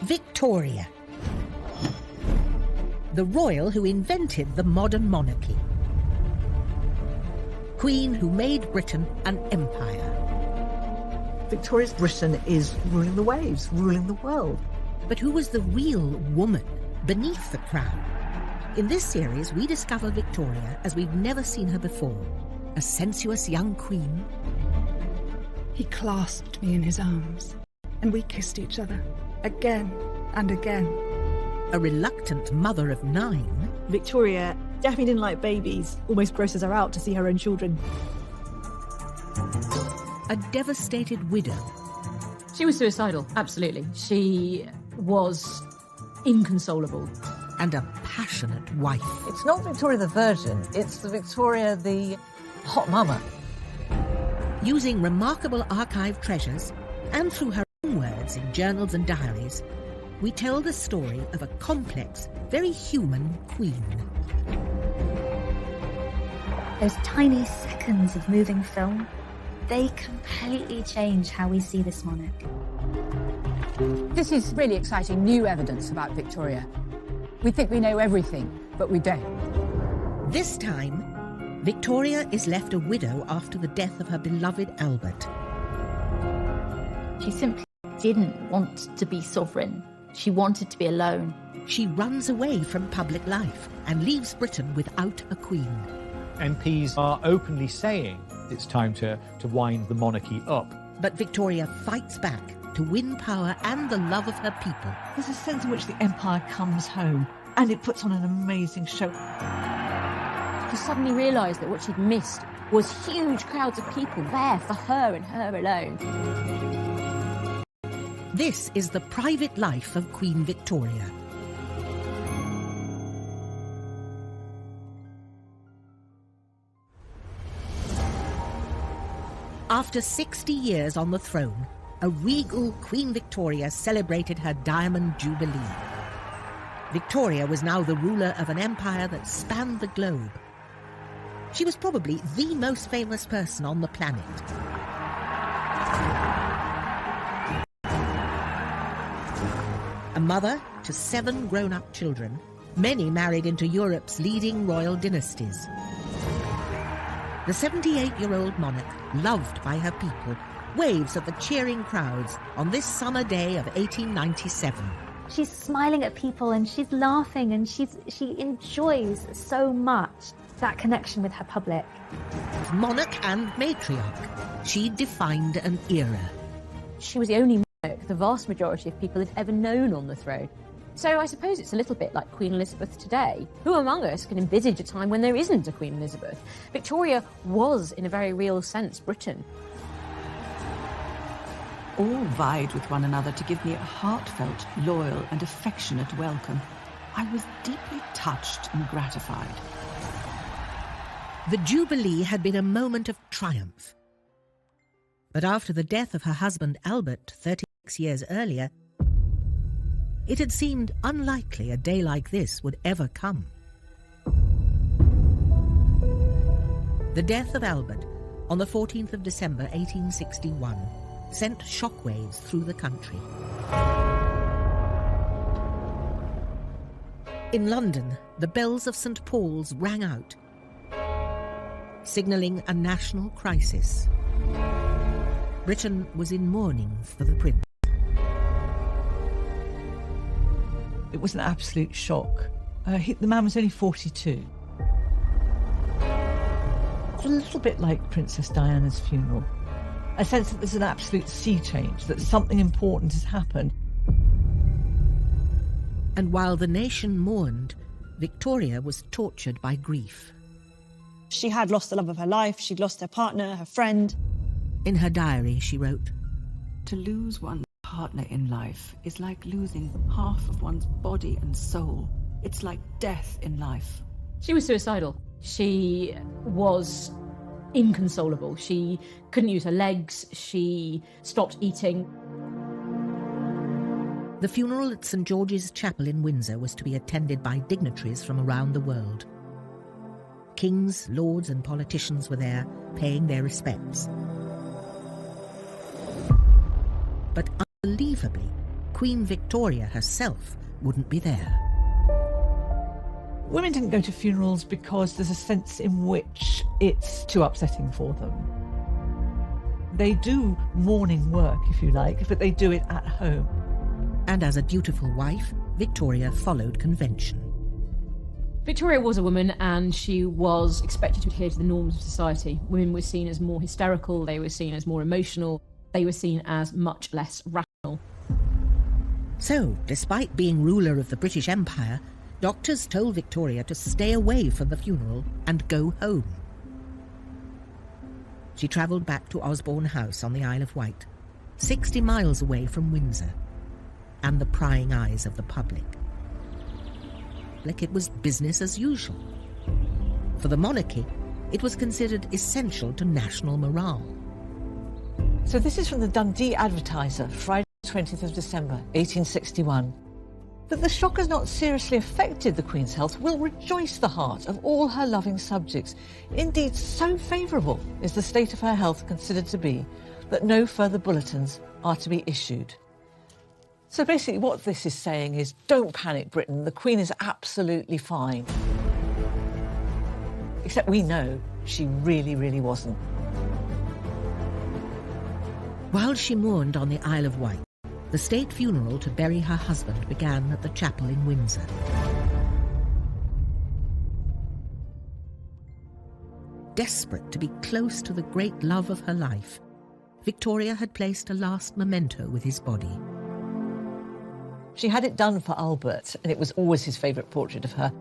Victoria, the royal who invented the modern monarchy. Queen who made Britain an empire. Victoria's Britain is ruling the waves, ruling the world. But who was the real woman beneath the crown? In this series, we discover Victoria as we've never seen her before. A sensuous young queen. He clasped me in his arms, and we kissed each other, again and again. A reluctant mother of 9. Victoria definitely didn't like babies, almost grosses her out to see her own children. A devastated widow. She was suicidal, absolutely. She was inconsolable. And a passionate wife. It's not Victoria the Virgin, it's the Victoria the hot mama. Using remarkable archive treasures, and through her own words in journals and diaries, we tell the story of a complex, very human queen. Those tiny seconds of moving film, they completely change how we see this monarch. This is really exciting new evidence about Victoria. We think we know everything, but we don't. This time, Victoria is left a widow after the death of her beloved Albert. She simply didn't want to be sovereign. She wanted to be alone. She runs away from public life and leaves Britain without a queen. MPs are openly saying it's time to wind the monarchy up. But Victoria fights back to win power and the love of her people. There's a sense in which the empire comes home, and it puts on an amazing show. She suddenly realised that what she'd missed was huge crowds of people there for her and her alone. This is the private life of Queen Victoria. After 60 years on the throne, a regal Queen Victoria celebrated her Diamond Jubilee. Victoria was now the ruler of an empire that spanned the globe. She was probably the most famous person on the planet. A mother to 7 grown-up children, many married into Europe's leading royal dynasties. The 78-year-old monarch, loved by her people, waves at the cheering crowds on this summer day of 1897. She's smiling at people and she's laughing and she enjoys so much that connection with her public. Monarch and matriarch, she defined an era. She was the only monarch the vast majority of people had ever known on the throne. So I suppose it's a little bit like Queen Elizabeth today. Who among us can envisage a time when there isn't a Queen Elizabeth? Victoria was, in a very real sense, Britain. All vied with one another to give me a heartfelt, loyal and affectionate welcome. I was deeply touched and gratified. The Jubilee had been a moment of triumph. But after the death of her husband Albert 36 years earlier, it had seemed unlikely a day like this would ever come. The death of Albert on the 14th of December 1861 sent shockwaves through the country. In London, the bells of St. Paul's rang out, signalling a national crisis. Britain was in mourning for the prince. It was an absolute shock. The man was only 42. It's a little bit like Princess Diana's funeral. A sense that there's an absolute sea change, that something important has happened. And while the nation mourned, Victoria was tortured by grief. She had lost the love of her life, she'd lost her partner, her friend. In her diary, she wrote, "To lose one's partner in life is like losing half of one's body and soul. It's like death in life." She was suicidal. She was inconsolable. She couldn't use her legs. She stopped eating. The funeral at St. George's Chapel in Windsor was to be attended by dignitaries from around the world. Kings, lords and politicians were there, paying their respects. But unbelievably, Queen Victoria herself wouldn't be there. Women didn't go to funerals because there's a sense in which it's too upsetting for them. They do mourning work, if you like, but they do it at home. And as a dutiful wife, Victoria followed convention. Victoria was a woman and she was expected to adhere to the norms of society. Women were seen as more hysterical, they were seen as more emotional, they were seen as much less rational. So, despite being ruler of the British Empire, doctors told Victoria to stay away from the funeral and go home. She travelled back to Osborne House on the Isle of Wight, 60 miles away from Windsor, and the prying eyes of the public. Like it was business as usual. For the monarchy, it was considered essential to national morale. So this is from the Dundee Advertiser, Friday 20th of December, 1861. That the shock has not seriously affected the Queen's health will rejoice the heart of all her loving subjects. Indeed, so favourable is the state of her health considered to be that no further bulletins are to be issued. So basically what this is saying is, don't panic, Britain, the Queen is absolutely fine. Except we know she really, really wasn't. While she mourned on the Isle of Wight, the state funeral to bury her husband began at the chapel in Windsor. Desperate to be close to the great love of her life, Victoria had placed a last memento with his body. She had it done for Albert, and it was always his favourite portrait of her.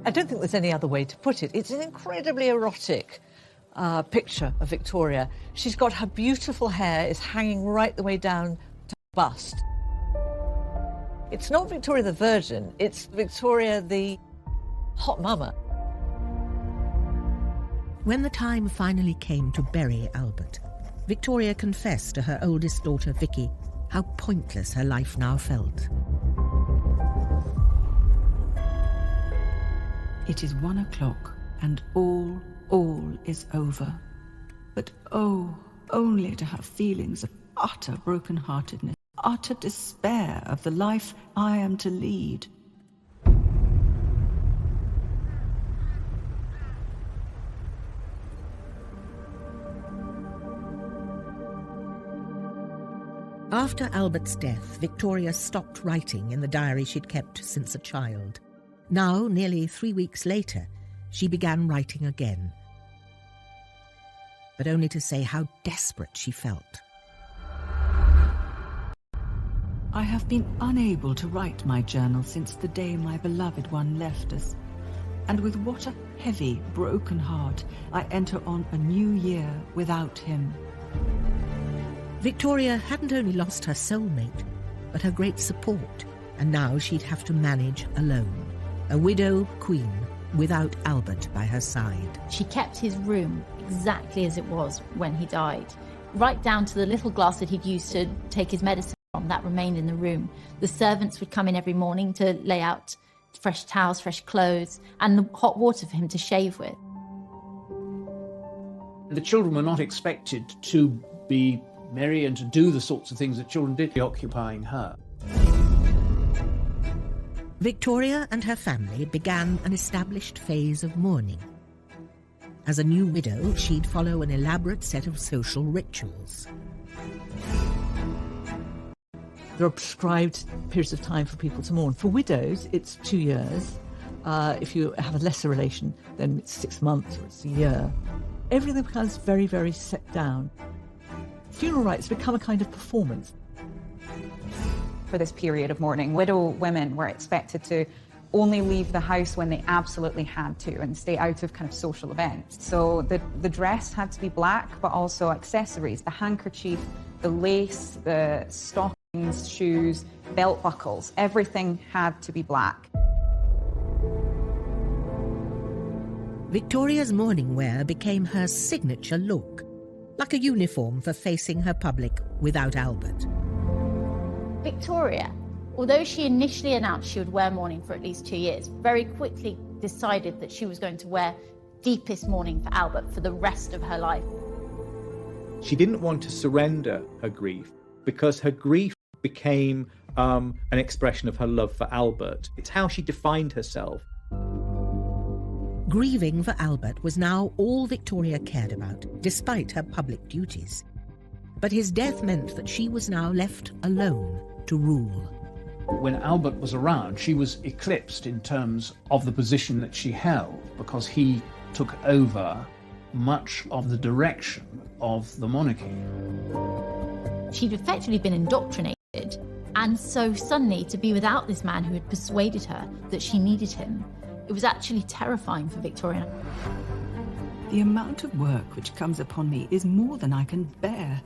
I don't think there's any other way to put it. It's an incredibly erotic picture of Victoria. She's got her beautiful hair is hanging right the way down to her bust. It's not Victoria the Virgin, it's Victoria the hot mama. When the time finally came to bury Albert, Victoria confessed to her oldest daughter, Vicky, how pointless her life now felt. It is 1 o'clock, and all is over. But oh, only to have feelings of utter broken-heartedness, utter despair of the life I am to lead. After Albert's death, Victoria stopped writing in the diary she'd kept since a child. Now, nearly 3 weeks later, she began writing again, but only to say how desperate she felt. I have been unable to write my journal since the day my beloved one left us, and with what a heavy, broken heart I enter on a new year without him. Victoria hadn't only lost her soulmate, but her great support, and now she'd have to manage alone, a widow queen without Albert by her side. She kept his room exactly as it was when he died, right down to the little glass that he'd used to take his medicine from. That remained in the room. The servants would come in every morning to lay out fresh towels, fresh clothes, and the hot water for him to shave with. The children were not expected to be merry and to do the sorts of things that children did, occupying her. Victoria and her family began an established phase of mourning. As a new widow, she'd follow an elaborate set of social rituals. There are prescribed periods of time for people to mourn. For widows, it's 2 years. If you have a lesser relation, then it's 6 months or it's a year. Everything becomes very, very set down. Funeral rites become a kind of performance. For this period of mourning, widow women were expected to only leave the house when they absolutely had to and stay out of kind of social events. So the dress had to be black, but also accessories, the handkerchief, the lace, the stockings, shoes, belt buckles, everything had to be black. Victoria's mourning wear became her signature look, like a uniform for facing her public without Albert. Victoria, although she initially announced she would wear mourning for at least 2 years, very quickly decided that she was going to wear deepest mourning for Albert for the rest of her life. She didn't want to surrender her grief because her grief became an expression of her love for Albert. It's how she defined herself. Grieving for Albert was now all Victoria cared about, despite her public duties. But his death meant that she was now left alone to rule. When Albert was around, she was eclipsed in terms of the position that she held, because he took over much of the direction of the monarchy. She'd effectively been indoctrinated, and so suddenly to be without this man who had persuaded her that she needed him, it was actually terrifying for Victoria. The amount of work which comes upon me is more than I can bear.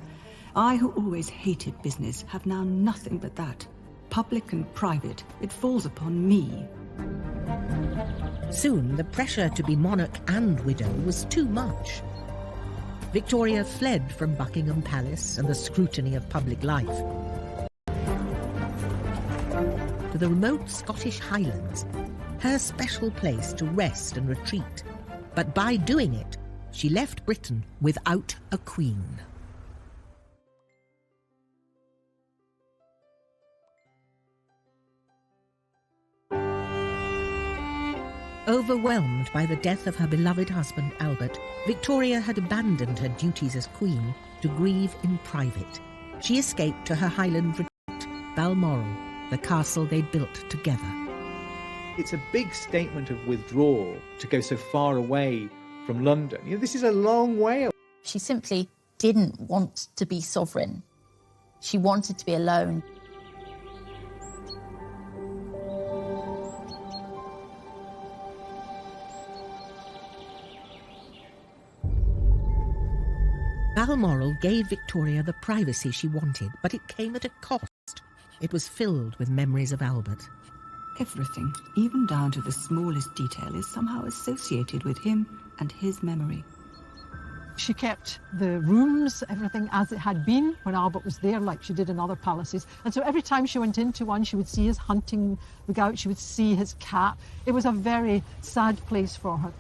I, who always hated business, have now nothing but that. Public and private, it falls upon me. Soon, the pressure to be monarch and widow was too much. Victoria fled from Buckingham Palace and the scrutiny of public life to the remote Scottish Highlands, her special place to rest and retreat. But by doing it, she left Britain without a queen. Overwhelmed by the death of her beloved husband, Albert, Victoria had abandoned her duties as queen to grieve in private. She escaped to her Highland retreat, Balmoral, the castle they'd built together. It's a big statement of withdrawal to go so far away from London. You know, this is a long way. She simply didn't want to be sovereign. She wanted to be alone. Balmoral gave Victoria the privacy she wanted, but it came at a cost. It was filled with memories of Albert. Everything, even down to the smallest detail, is somehow associated with him and his memory. She kept the rooms, everything as it had been when Albert was there, like she did in other palaces. And so every time she went into one, she would see his hunting rig out, she would see his cat. It was a very sad place for her.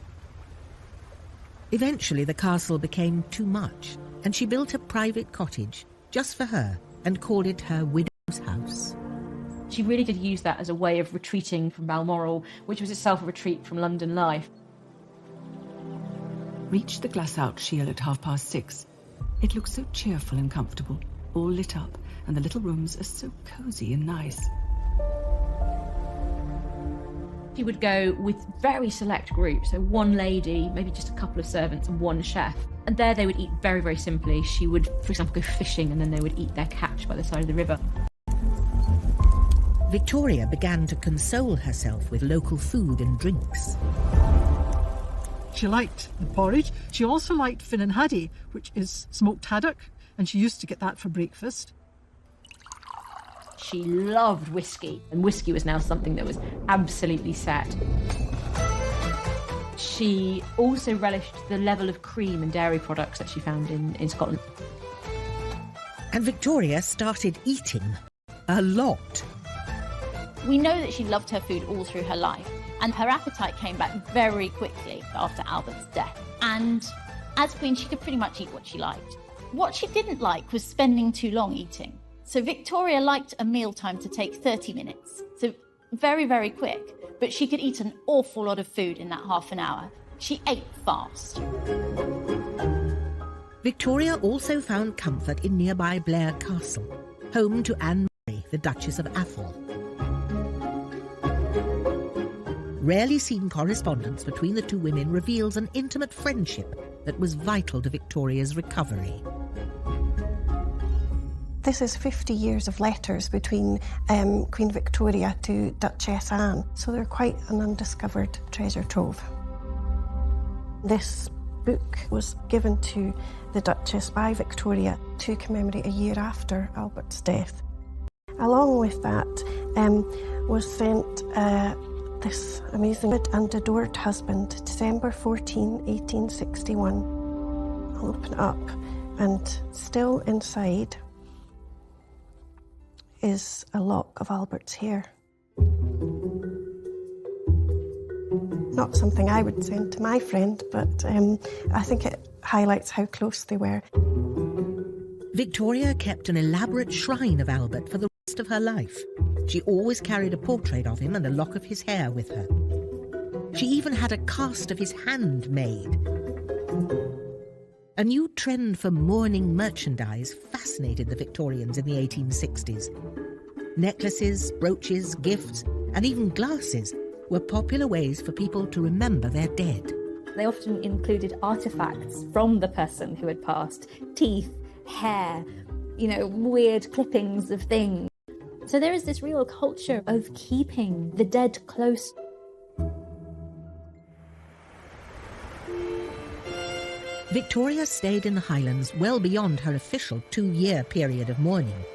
Eventually, the castle became too much, and she built a private cottage just for her and called it her widow's house. She really did use that as a way of retreating from Balmoral, which was itself a retreat from London life. Reached the glass-out shield at 6:30. It looked so cheerful and comfortable, all lit up, and the little rooms are so cosy and nice. She would go with very select groups, so one lady, maybe just a couple of servants and one chef. And there they would eat very, very simply. She would, for example, go fishing and then they would eat their catch by the side of the river. Victoria began to console herself with local food and drinks. She liked the porridge. She also liked Finn and Haddie, which is smoked haddock, and she used to get that for breakfast. She loved whiskey, and whiskey was now something that was absolutely set. She also relished the level of cream and dairy products that she found in Scotland. And Victoria started eating a lot. We know that she loved her food all through her life, and her appetite came back very quickly after Albert's death. And as queen, she could pretty much eat what she liked. What she didn't like was spending too long eating. So Victoria liked a mealtime to take 30 minutes, so very, very quick, but she could eat an awful lot of food in that half an hour. She ate fast. Victoria also found comfort in nearby Blair Castle, home to Anne Murray, the Duchess of Atholl. Rarely seen correspondence between the two women reveals an intimate friendship that was vital to Victoria's recovery. This is 50 years of letters between Queen Victoria to Duchess Anne, so they're quite an undiscovered treasure trove. This book was given to the Duchess by Victoria to commemorate a year after Albert's death. Along with that was sent this amazing and adored husband, December 14, 1861. I'll open it up, and still inside is a lock of Albert's hair. Not something I would send to my friend, but I think it highlights how close they were. Victoria kept an elaborate shrine of Albert for the rest of her life. She always carried a portrait of him and a lock of his hair with her. She even had a cast of his hand made. A new trend for mourning merchandise fascinated the Victorians in the 1860s. Necklaces, brooches, gifts, and even glasses were popular ways for people to remember their dead. They often included artefacts from the person who had passed, teeth, hair, weird clippings of things. So there is this real culture of keeping the dead close. Victoria stayed in the Highlands well beyond her official 2-year period of mourning,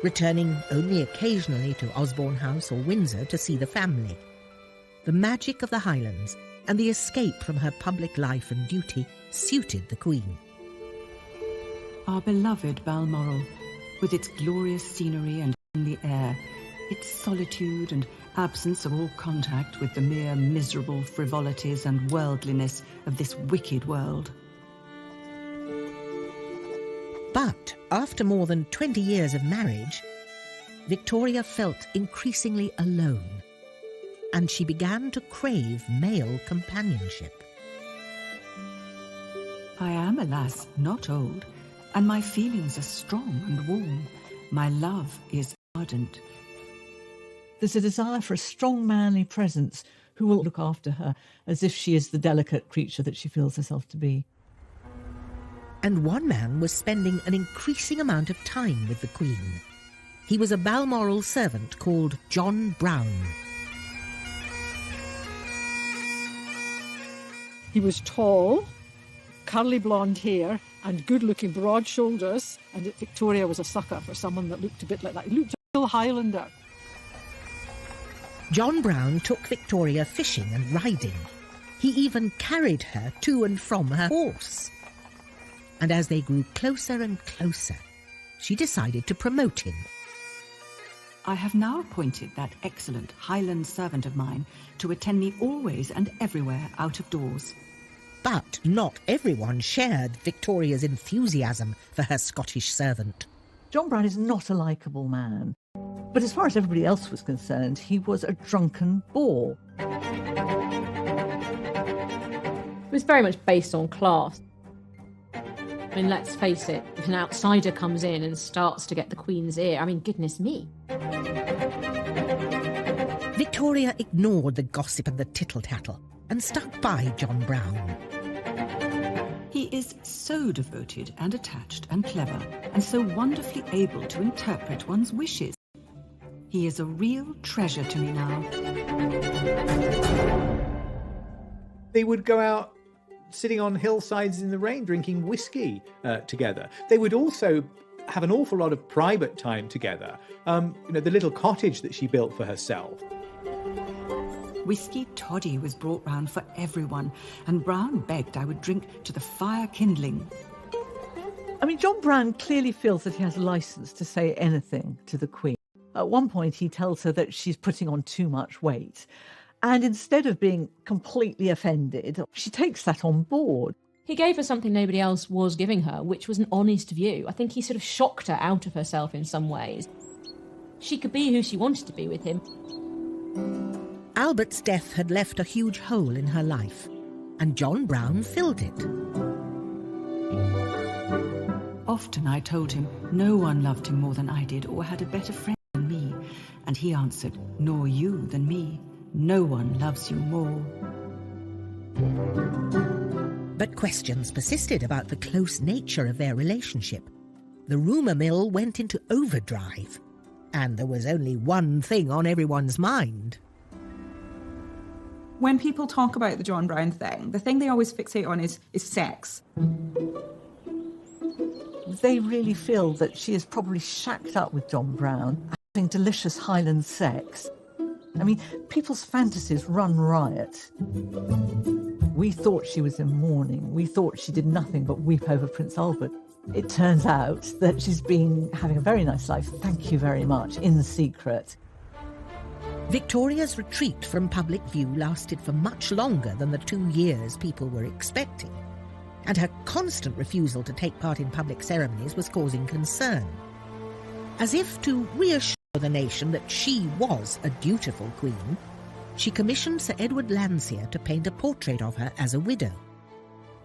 returning only occasionally to Osborne House or Windsor to see the family. The magic of the Highlands and the escape from her public life and duty suited the Queen. Our beloved Balmoral, with its glorious scenery and the air, its solitude and absence of all contact with the mere miserable frivolities and worldliness of this wicked world. But after more than 20 years of marriage, Victoria felt increasingly alone, and she began to crave male companionship. I am, alas, not old, and my feelings are strong and warm. My love is ardent. There's a desire for a strong manly presence who will look after her as if she is the delicate creature that she feels herself to be. And one man was spending an increasing amount of time with the Queen. He was a Balmoral servant called John Brown. He was tall, curly blonde hair and good-looking broad shoulders, and Victoria was a sucker for someone that looked a bit like that. He looked a real Highlander. John Brown took Victoria fishing and riding. He even carried her to and from her horse. And as they grew closer and closer, she decided to promote him. I have now appointed that excellent Highland servant of mine to attend me always and everywhere out of doors. But not everyone shared Victoria's enthusiasm for her Scottish servant. John Brown is not a likeable man, but as far as everybody else was concerned, he was a drunken bore. It was very much based on class. I mean, let's face it, if an outsider comes in and starts to get the Queen's ear, I mean, goodness me. Victoria ignored the gossip and the tittle-tattle and stuck by John Brown. He is so devoted and attached and clever, and so wonderfully able to interpret one's wishes. He is a real treasure to me now. They would go out sitting on hillsides in the rain, drinking whiskey together. They would also have an awful lot of private time together. The little cottage that she built for herself. Whiskey toddy was brought round for everyone, and Brown begged I would drink to the fire kindling. I mean, John Brown clearly feels that he has license to say anything to the Queen. At one point, he tells her that she's putting on too much weight. And instead of being completely offended, she takes that on board. He gave her something nobody else was giving her, which was an honest view. I think he sort of shocked her out of herself in some ways. She could be who she wanted to be with him. Albert's death had left a huge hole in her life, and John Brown filled it. Often I told him no one loved him more than I did or had a better friend than me, and he answered, nor you than me. No one loves you more. But questions persisted about the close nature of their relationship. The rumour mill went into overdrive, and there was only one thing on everyone's mind. When people talk about the John Brown thing, the thing they always fixate on is sex. They really feel that she is probably shacked up with John Brown, having delicious Highland sex. I mean, people's fantasies run riot. We thought she was in mourning. We thought she did nothing but weep over Prince Albert. It turns out that she's been having a very nice life, thank you very much, in secret. Victoria's retreat from public view lasted for much longer than the 2 years people were expecting, and her constant refusal to take part in public ceremonies was causing concern. As if to reassure for the nation that she was a dutiful queen, she commissioned Sir Edward Landseer to paint a portrait of her as a widow.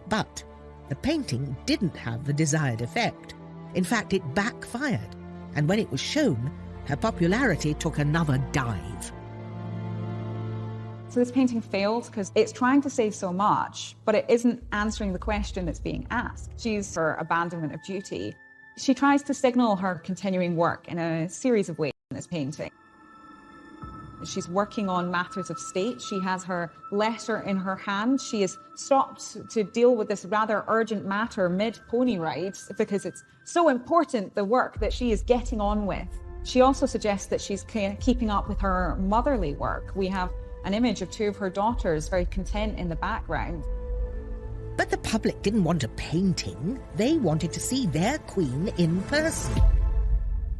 But the painting didn't have the desired effect. In fact, it backfired, and when it was shown, her popularity took another dive. So this painting failed because it's trying to say so much, but it isn't answering the question that's being asked. She's for abandonment of duty. She tries to signal her continuing work in a series of ways in this painting. She's working on matters of state. She has her letter in her hand. She has stopped to deal with this rather urgent matter mid-pony rides because it's so important, the work that she is getting on with. She also suggests that she's keeping up with her motherly work. We have an image of two of her daughters very content in the background. But the public didn't want a painting. They wanted to see their queen in person.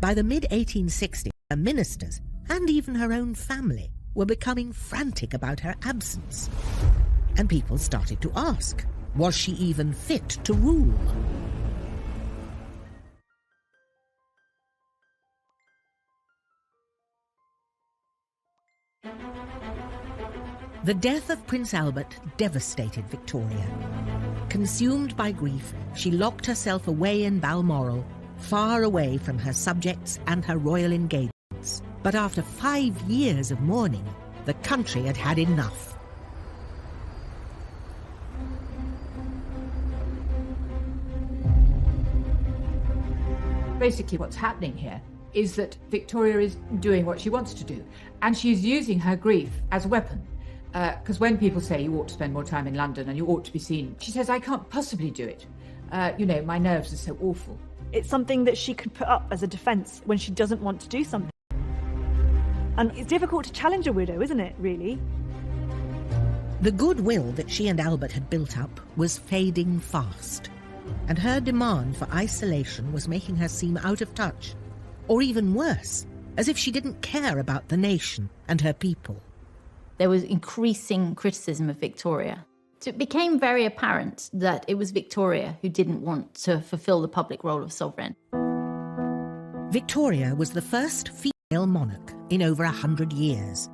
By the mid-1860s, her ministers and even her own family were becoming frantic about her absence. And people started to ask, was she even fit to rule? The death of Prince Albert devastated Victoria. Consumed by grief, she locked herself away in Balmoral, far away from her subjects and her royal engagements. But after 5 years of mourning, the country had had enough. Basically what's happening here is that Victoria is doing what she wants to do, and she's using her grief as a weapon. Because when people say you ought to spend more time in London and you ought to be seen, she says, I can't possibly do it. My nerves are so awful. It's something that she could put up as a defence when she doesn't want to do something. And it's difficult to challenge a widow, isn't it, really? The goodwill that she and Albert had built up was fading fast, and her demand for isolation was making her seem out of touch, or even worse, as if she didn't care about the nation and her people. There was increasing criticism of Victoria. So it became very apparent that it was Victoria who didn't want to fulfill the public role of sovereign. Victoria was the first female monarch in over 100 years.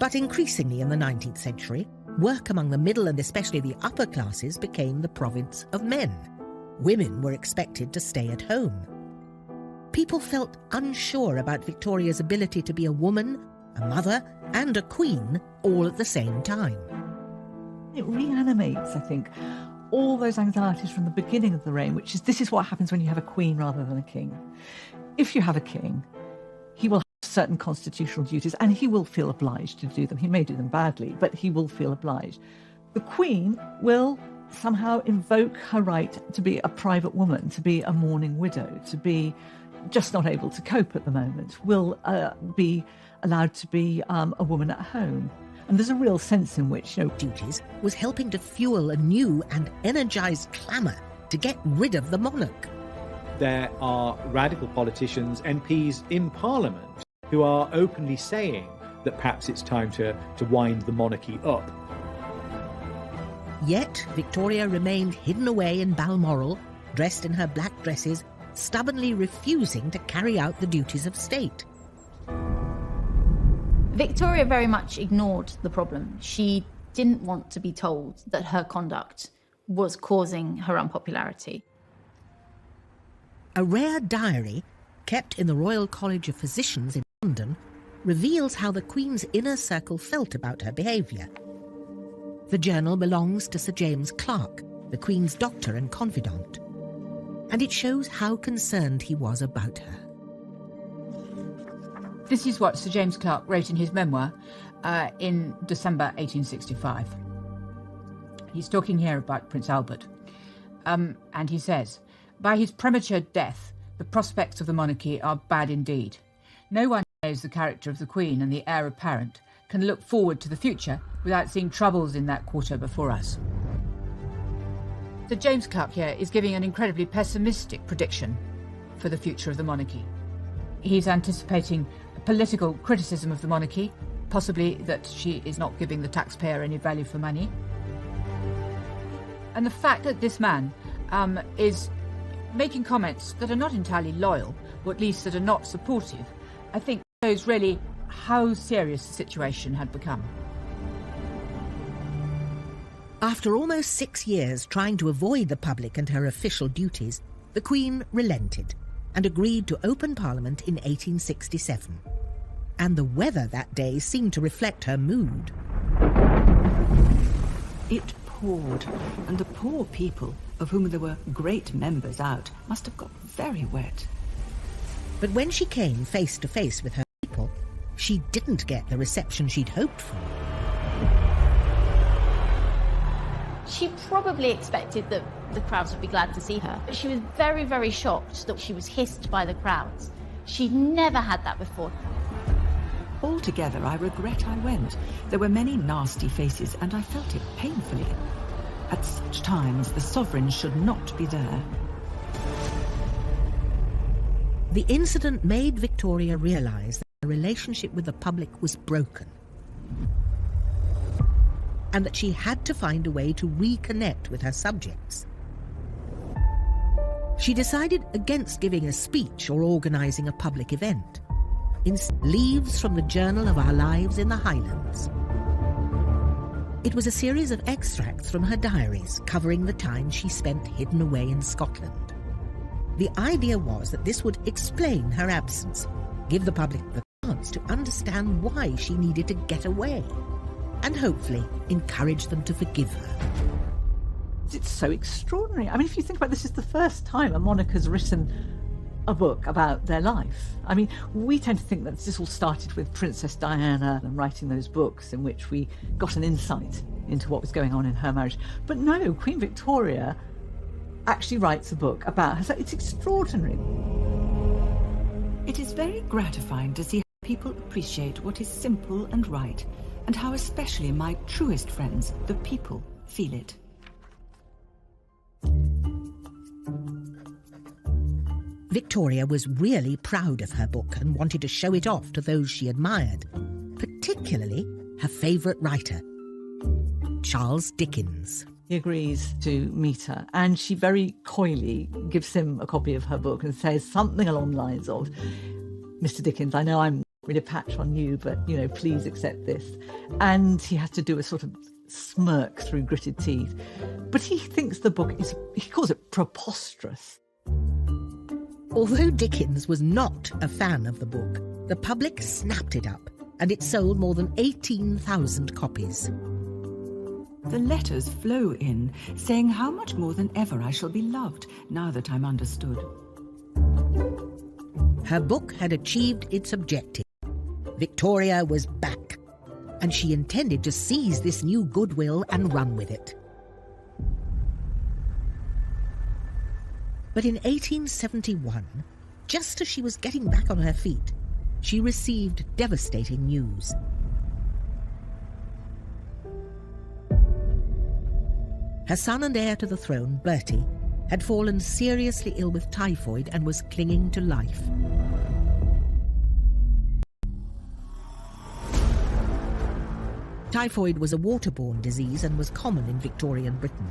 But increasingly in the 19th century, work among the middle and especially the upper classes became the province of men. Women were expected to stay at home. People felt unsure about Victoria's ability to be a woman, a mother, and a queen all at the same time. It reanimates, I think, all those anxieties from the beginning of the reign, which is this is what happens when you have a queen rather than a king. If you have a king, he will have certain constitutional duties and he will feel obliged to do them. He may do them badly, but he will feel obliged. The queen will somehow invoke her right to be a private woman, to be a mourning widow, to be just not able to cope at the moment, will be allowed to be a woman at home. And there's a real sense in which, duties was helping to fuel a new and energised clamour to get rid of the monarch. There are radical politicians, MPs in Parliament, who are openly saying that perhaps it's time to wind the monarchy up. Yet Victoria remained hidden away in Balmoral, dressed in her black dresses, stubbornly refusing to carry out the duties of state. Victoria very much ignored the problem. She didn't want to be told that her conduct was causing her unpopularity. A rare diary, kept in the Royal College of Physicians in London, reveals how the Queen's inner circle felt about her behaviour. The journal belongs to Sir James Clark, the Queen's doctor and confidant, and it shows how concerned he was about her. This is what Sir James Clark wrote in his memoir in December 1865. He's talking here about Prince Albert. And he says, by his premature death, the prospects of the monarchy are bad indeed. No one who knows the character of the Queen and the heir apparent can look forward to the future without seeing troubles in that quarter before us. Sir James Clark here is giving an incredibly pessimistic prediction for the future of the monarchy. He's anticipating political criticism of the monarchy, possibly that she is not giving the taxpayer any value for money. And the fact that this man is making comments that are not entirely loyal, or at least that are not supportive, I think Shows really how serious the situation had become. After almost 6 years trying to avoid the public and her official duties, the Queen relented and agreed to open Parliament in 1867. And the weather that day seemed to reflect her mood. It poured, and the poor people, of whom there were great members out, must have got very wet. But when she came face to face with her people, she didn't get the reception she'd hoped for. She probably expected that the crowds would be glad to see her, but she was very, very shocked that she was hissed by the crowds. She'd never had that before. Altogether, I regret I went. There were many nasty faces, and I felt it painfully. At such times, the sovereign should not be there. The incident made Victoria realise that her relationship with the public was broken, and that she had to find a way to reconnect with her subjects. She decided against giving a speech or organising a public event. Instead, leaves from the Journal of Our Lives in the Highlands. It was a series of extracts from her diaries covering the time she spent hidden away in Scotland. The idea was that this would explain her absence, give the public the chance to understand why she needed to get away, and hopefully encourage them to forgive her. It's so extraordinary. I mean, if you think about this, is the first time a monarch has written a book about their life. I mean, we tend to think that this all started with Princess Diana and writing those books in which we got an insight into what was going on in her marriage. But no, Queen Victoria actually writes a book about her. So it's extraordinary. It is very gratifying to see how people appreciate what is simple and right, and how especially my truest friends, the people, feel it. Victoria was really proud of her book and wanted to show it off to those she admired, particularly her favourite writer, Charles Dickens. He agrees to meet her, and she very coyly gives him a copy of her book and says something along the lines of, "Mr. Dickens, I know I'm really a patch on you, but, please accept this." And he has to do a sort of smirk through gritted teeth. But he thinks the book is, he calls it preposterous. Although Dickens was not a fan of the book, the public snapped it up, and it sold more than 18,000 copies. The letters flow in, saying how much more than ever I shall be loved, now that I'm understood. Her book had achieved its objective. Victoria was back, and she intended to seize this new goodwill and run with it. But in 1871, just as she was getting back on her feet, she received devastating news. Her son and heir to the throne, Bertie, had fallen seriously ill with typhoid and was clinging to life. Typhoid was a waterborne disease and was common in Victorian Britain.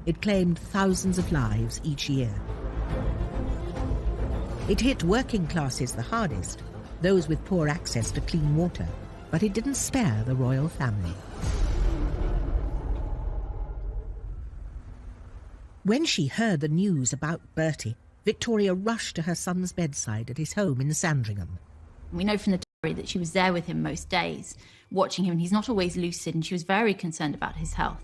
It claimed thousands of lives each year. It hit working classes the hardest, those with poor access to clean water, but it didn't spare the royal family. When she heard the news about Bertie, Victoria rushed to her son's bedside at his home in Sandringham. We know from the diary that she was there with him most days, watching him, and he's not always lucid, and she was very concerned about his health.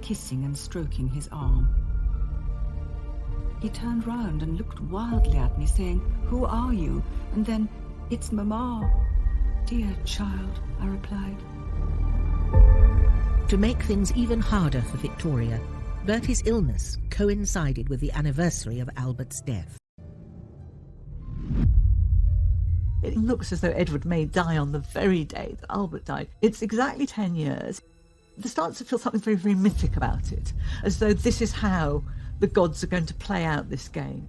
Kissing and stroking his arm. He turned round and looked wildly at me, saying, "Who are you?" And then, "It's Mamma." "Dear child," I replied. To make things even harder for Victoria, Bertie's illness coincided with the anniversary of Albert's death. It looks as though Edward may die on the very day that Albert died. It's exactly 10 years. There starts to feel something very, very mythic about it, as though this is how the gods are going to play out this game.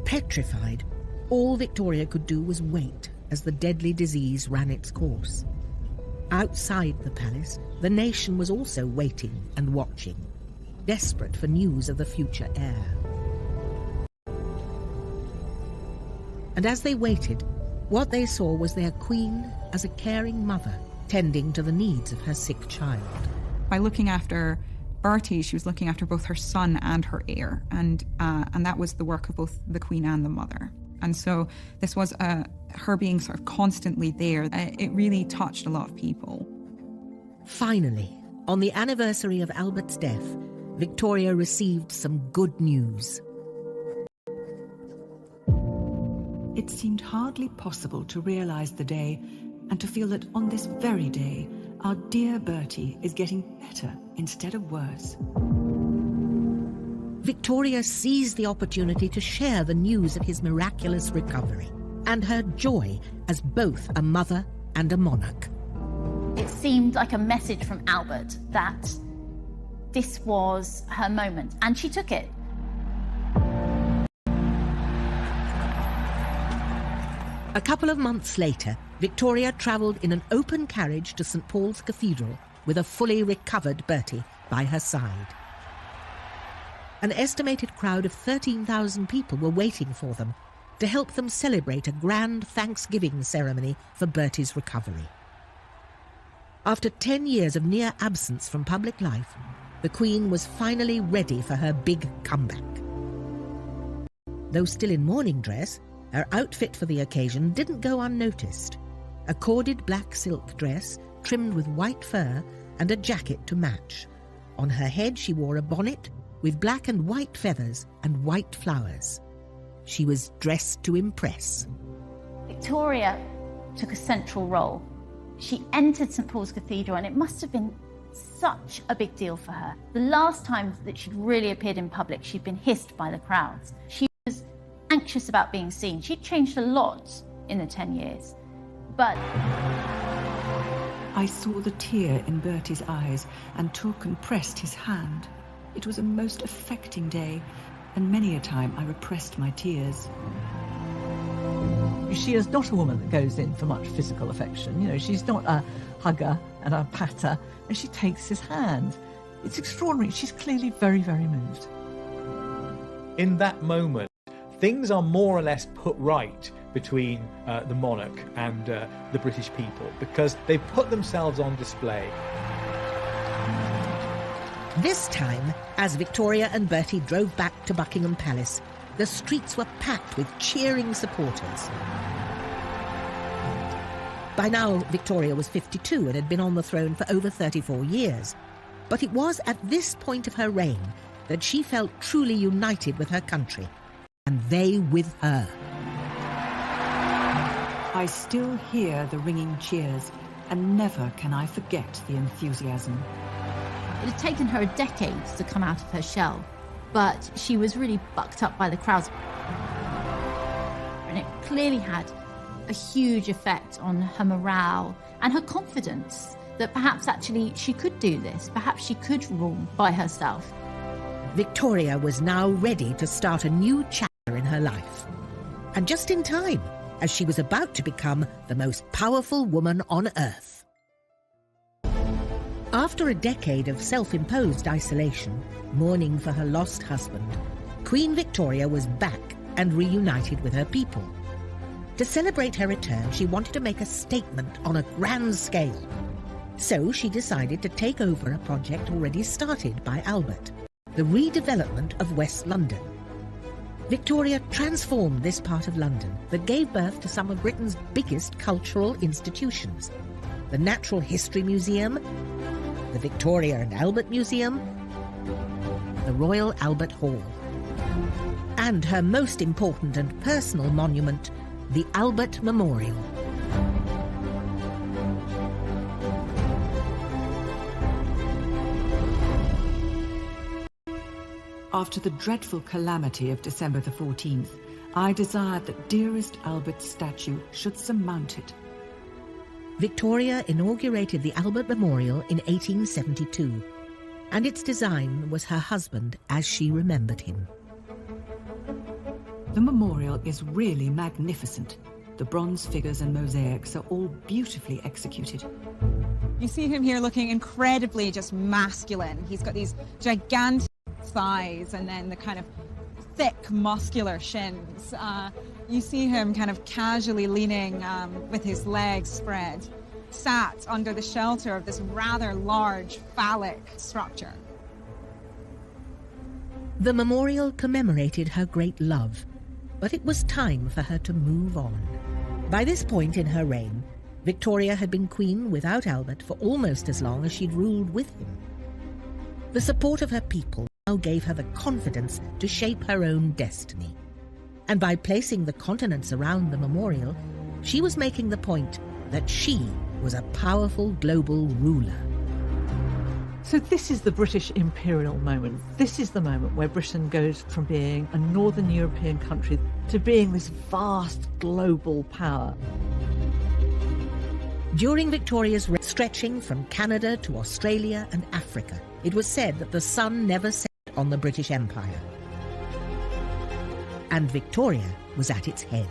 Petrified, all Victoria could do was wait as the deadly disease ran its course. Outside the palace, the nation was also waiting and watching, desperate for news of the future heir. And as they waited, what they saw was their queen as a caring mother, tending to the needs of her sick child. By looking after Bertie, she was looking after both her son and her heir, and that was the work of both the Queen and the mother. And so this was her being sort of constantly there. It really touched a lot of people. Finally, on the anniversary of Albert's death, Victoria received some good news. It seemed hardly possible to realise the day and to feel that on this very day, our dear Bertie is getting better instead of worse. Victoria seized the opportunity to share the news of his miraculous recovery and her joy as both a mother and a monarch. It seemed like a message from Albert that this was her moment, and she took it. A couple of months later, Victoria travelled in an open carriage to St Paul's Cathedral with a fully recovered Bertie by her side. An estimated crowd of 13,000 people were waiting for them to help them celebrate a grand Thanksgiving ceremony for Bertie's recovery. After 10 years of near absence from public life, the Queen was finally ready for her big comeback. Though still in morning dress, her outfit for the occasion didn't go unnoticed. A corded black silk dress trimmed with white fur and a jacket to match. On her head she wore a bonnet with black and white feathers and white flowers. She was dressed to impress. Victoria took a central role. She entered St Paul's Cathedral, and it must have been such a big deal for her. The last time that she'd really appeared in public, she'd been hissed by the crowds. She was anxious about being seen. She'd changed a lot in the 10 years, but... I saw the tear in Bertie's eyes and took and pressed his hand. It was a most affecting day, and many a time I repressed my tears. She is not a woman that goes in for much physical affection. You know, she's not a hugger and a patter, and she takes his hand. It's extraordinary. She's clearly very, very moved. In that moment, things are more or less put right between the monarch and the British people, because they put themselves on display. This time, as Victoria and Bertie drove back to Buckingham Palace, the streets were packed with cheering supporters. By now, Victoria was 52 and had been on the throne for over 34 years. But it was at this point of her reign that she felt truly united with her country, and they with her. I still hear the ringing cheers, and never can I forget the enthusiasm. It had taken her a decade to come out of her shell, but she was really bucked up by the crowds. And it clearly had a huge effect on her morale and her confidence that perhaps actually she could do this, perhaps she could rule by herself. Victoria was now ready to start a new chapter in her life. And just in time, as she was about to become the most powerful woman on earth. After a decade of self-imposed isolation, mourning for her lost husband, Queen Victoria was back and reunited with her people. To celebrate her return, she wanted to make a statement on a grand scale. So she decided to take over a project already started by Albert, the redevelopment of West London. Victoria transformed this part of London that gave birth to some of Britain's biggest cultural institutions: the Natural History Museum, the Victoria and Albert Museum, the Royal Albert Hall, and her most important and personal monument, the Albert Memorial. After the dreadful calamity of December the 14th, I desired that dearest Albert's statue should surmount it. Victoria inaugurated the Albert Memorial in 1872, and its design was her husband as she remembered him. The memorial is really magnificent. The bronze figures and mosaics are all beautifully executed. You see him here looking incredibly just masculine. He's got these gigantic thighs and then the kind of thick, muscular shins. You see him kind of casually leaning with his legs spread, sat under the shelter of this rather large phallic structure. The memorial commemorated her great love, but it was time for her to move on. By this point in her reign, Victoria had been queen without Albert for almost as long as she'd ruled with him. The support of her people now gave her the confidence to shape her own destiny. And by placing the continents around the memorial, she was making the point that she was a powerful global ruler. So this is the British imperial moment. This is the moment where Britain goes from being a northern European country to being this vast global power. During Victoria's reign, stretching from Canada to Australia and Africa, it was said that the sun never set on the British Empire. And Victoria was at its head.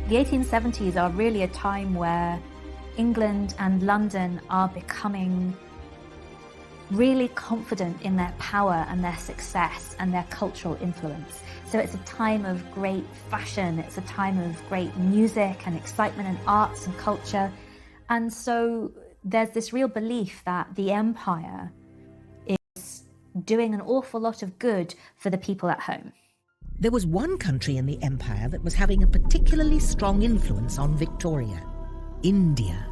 The 1870s are really a time where England and London are becoming really confident in their power and their success and their cultural influence. So it's a time of great fashion, it's a time of great music and excitement and arts and culture. And so there's this real belief that the empire is doing an awful lot of good for the people at home. There was one country in the empire that was having a particularly strong influence on Victoria: India.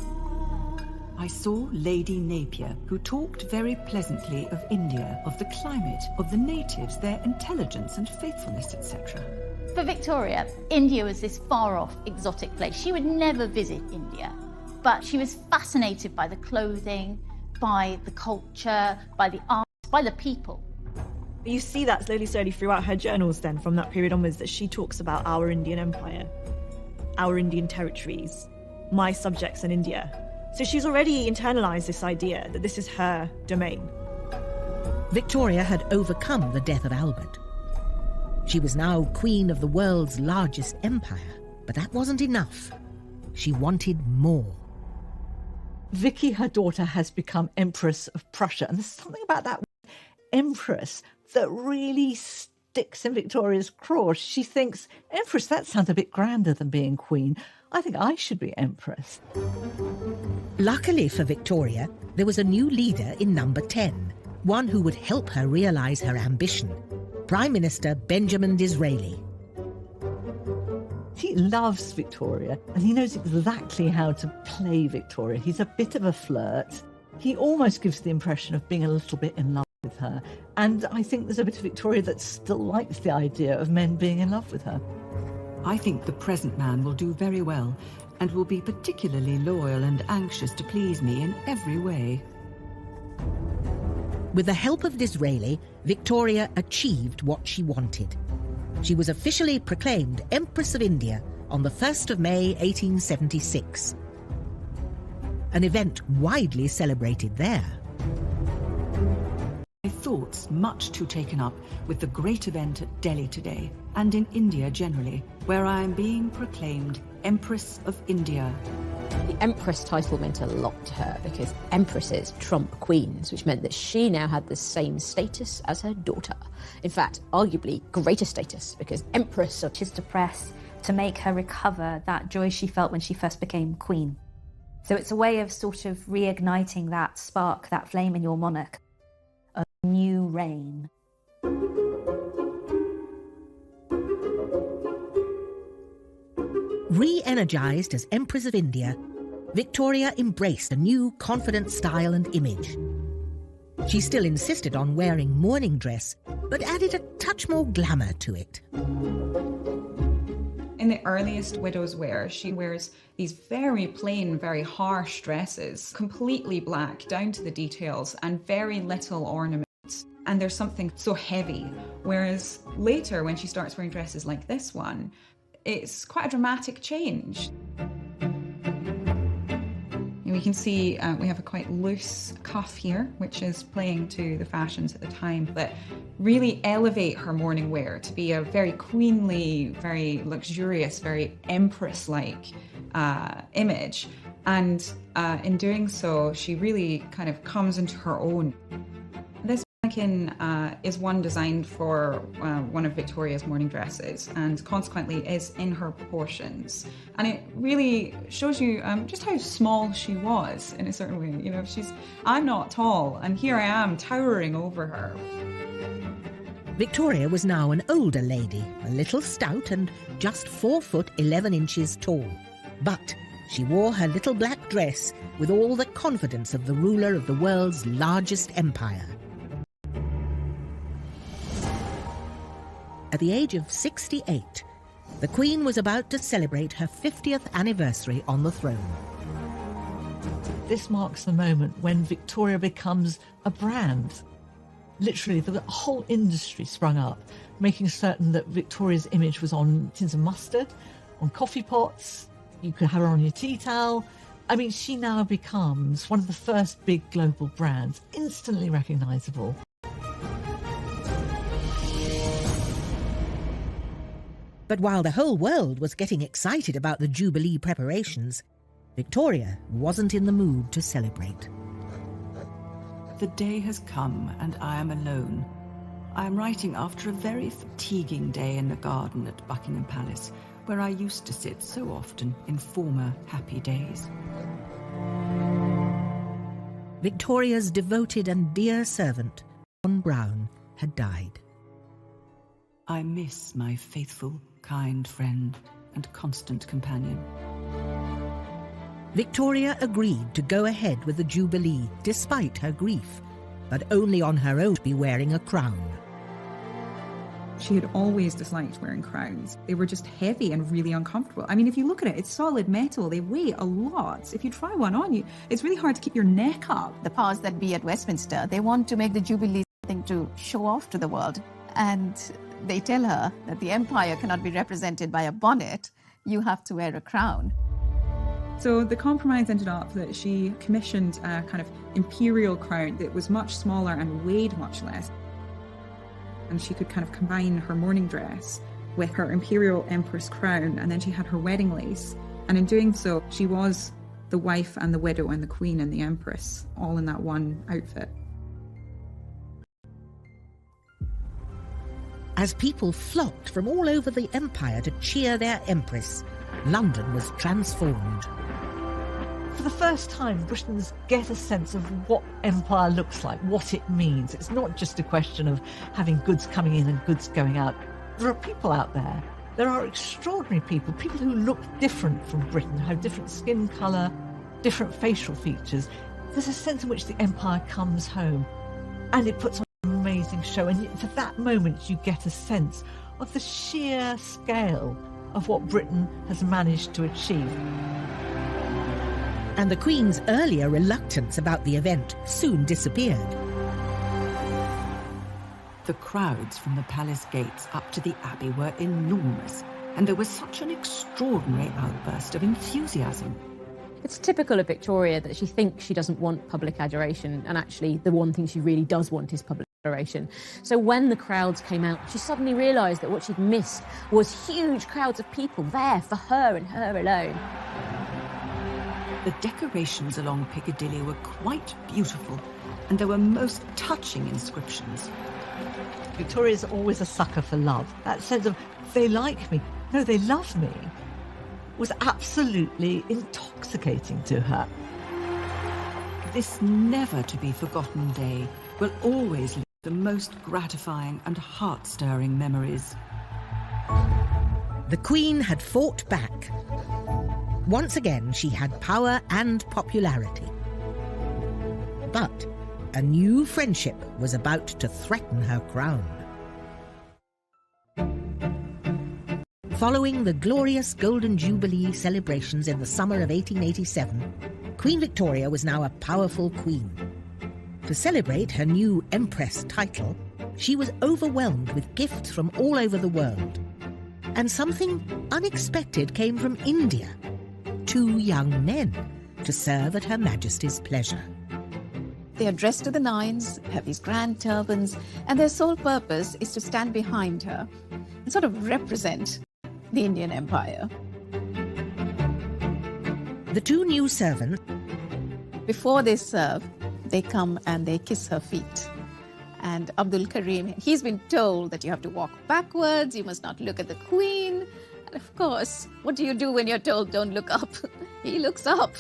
I saw Lady Napier, who talked very pleasantly of India, of the climate, of the natives, their intelligence and faithfulness, etc. For Victoria, India was this far-off, exotic place. She would never visit India, but she was fascinated by the clothing, by the culture, by the art, by the people. You see that slowly throughout her journals then, from that period onwards, that she talks about our Indian empire, our Indian territories, my subjects in India. So she's already internalized this idea that this is her domain. Victoria had overcome the death of Albert. She was now queen of the world's largest empire, but that wasn't enough. She wanted more. Vicky, her daughter, has become Empress of Prussia, and there's something about that Empress that really sticks in Victoria's craw. She thinks, Empress, that sounds a bit grander than being queen. I think I should be Empress. Luckily for Victoria, there was a new leader in number 10, one who would help her realise her ambition: Prime Minister Benjamin Disraeli. He loves Victoria, and he knows exactly how to play Victoria. He's a bit of a flirt. He almost gives the impression of being a little bit in love with her. And I think there's a bit of Victoria that still likes the idea of men being in love with her. I think the present man will do very well and will be particularly loyal and anxious to please me in every way. With the help of Disraeli, Victoria achieved what she wanted. She was officially proclaimed Empress of India on the 1st of May 1876. An event widely celebrated there. My thoughts much too taken up with the great event at Delhi today, and in India generally, where I am being proclaimed Empress of India. The Empress title meant a lot to her because empresses trump queens, which meant that she now had the same status as her daughter. In fact, arguably greater status, because Empress is to press to make her recover that joy she felt when she first became queen. So it's a way of sort of reigniting that spark, that flame in your monarch. A new reign. Re-energised as Empress of India, Victoria embraced a new confident style and image. She still insisted on wearing mourning dress, but added a touch more glamour to it. In the earliest widow's wear, she wears these very plain, very harsh dresses, completely black down to the details, and very little ornament. And there's something so heavy. Whereas later, when she starts wearing dresses like this one, it's quite a dramatic change. And we can see we have a quite loose cuff here, which is playing to the fashions at the time, but really elevate her mourning wear to be a very queenly, very luxurious, very empress-like image. And in doing so, she really kind of comes into her own. This mannequin is one designed for one of Victoria's mourning dresses, and consequently is in her proportions. And it really shows you just how small she was in a certain way. You know, I'm not tall, and here I am towering over her. Victoria was now an older lady, a little stout and just 4 foot 11 inches tall. But she wore her little black dress with all the confidence of the ruler of the world's largest empire. At the age of 68, the Queen was about to celebrate her 50th anniversary on the throne. This marks the moment when Victoria becomes a brand. Literally, the whole industry sprung up, making certain that Victoria's image was on tins of mustard, on coffee pots. You could have her on your tea towel. I mean, she now becomes one of the first big global brands, instantly recognisable. But while the whole world was getting excited about the Jubilee preparations, Victoria wasn't in the mood to celebrate. The day has come and I am alone. I am writing after a very fatiguing day in the garden at Buckingham Palace, where I used to sit so often in former happy days. Victoria's devoted and dear servant, John Brown, had died. I miss my faithful, kind friend and constant companion. Victoria agreed to go ahead with the Jubilee despite her grief, but only on her own to be wearing a crown. She had always disliked wearing crowns. They were just heavy and really uncomfortable. I mean, if you look at it, it's solid metal. They weigh a lot. If you try one on, it's really hard to keep your neck up. The powers that be at Westminster, they want to make the Jubilee something to show off to the world. And they tell her that the empire cannot be represented by a bonnet. You have to wear a crown. So the compromise ended up that she commissioned a kind of imperial crown that was much smaller and weighed much less. And she could kind of combine her mourning dress with her imperial empress crown, and then she had her wedding lace. And in doing so, she was the wife and the widow and the queen and the empress, all in that one outfit. As people flocked from all over the empire to cheer their empress, London was transformed. For the first time, Britons get a sense of what empire looks like, what it means. It's not just a question of having goods coming in and goods going out. There are people out there. There are extraordinary people who look different from Britain, have different skin colour, different facial features. There's a sense in which the empire comes home, and it puts on an amazing show. And for that moment, you get a sense of the sheer scale of what Britain has managed to achieve. And the Queen's earlier reluctance about the event soon disappeared. The crowds from the palace gates up to the Abbey were enormous, and there was such an extraordinary outburst of enthusiasm. It's typical of Victoria that she thinks she doesn't want public adoration, and actually the one thing she really does want is public adoration. So when the crowds came out, she suddenly realised that what she'd missed was huge crowds of people there for her and her alone. The decorations along Piccadilly were quite beautiful, and there were most touching inscriptions. Victoria's always a sucker for love. That sense of, they like me, no, they love me, was absolutely intoxicating to her. This never-to-be-forgotten day will always leave the most gratifying and heart-stirring memories. The Queen had fought back. Once again, she had power and popularity. But a new friendship was about to threaten her crown. Following the glorious Golden Jubilee celebrations in the summer of 1887, Queen Victoria was now a powerful queen. To celebrate her new Empress title, she was overwhelmed with gifts from all over the world. And something unexpected came from India. 2 young men to serve at Her Majesty's pleasure. They are dressed to the nines, have these grand turbans, and their sole purpose is to stand behind her and sort of represent the Indian Empire. The 2 new servants, before they serve, they come and they kiss her feet. And Abdul Karim, he's been told that you have to walk backwards, you must not look at the Queen. And of course, what do you do when you're told don't look up? He looks up.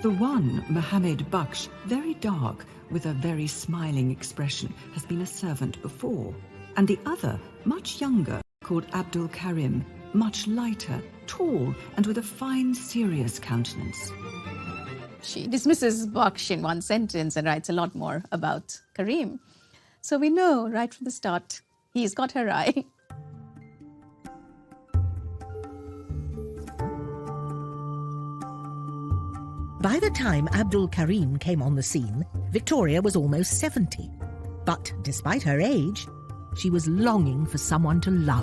The one, Mohammed Baksh, very dark, with a very smiling expression, has been a servant before. And the other, much younger, called Abdul Karim, much lighter, tall, and with a fine, serious countenance. She dismisses Baksh in one sentence and writes a lot more about Karim. So we know right from the start, he's got her eye. By the time Abdul Karim came on the scene, Victoria was almost 70. But despite her age, she was longing for someone to love.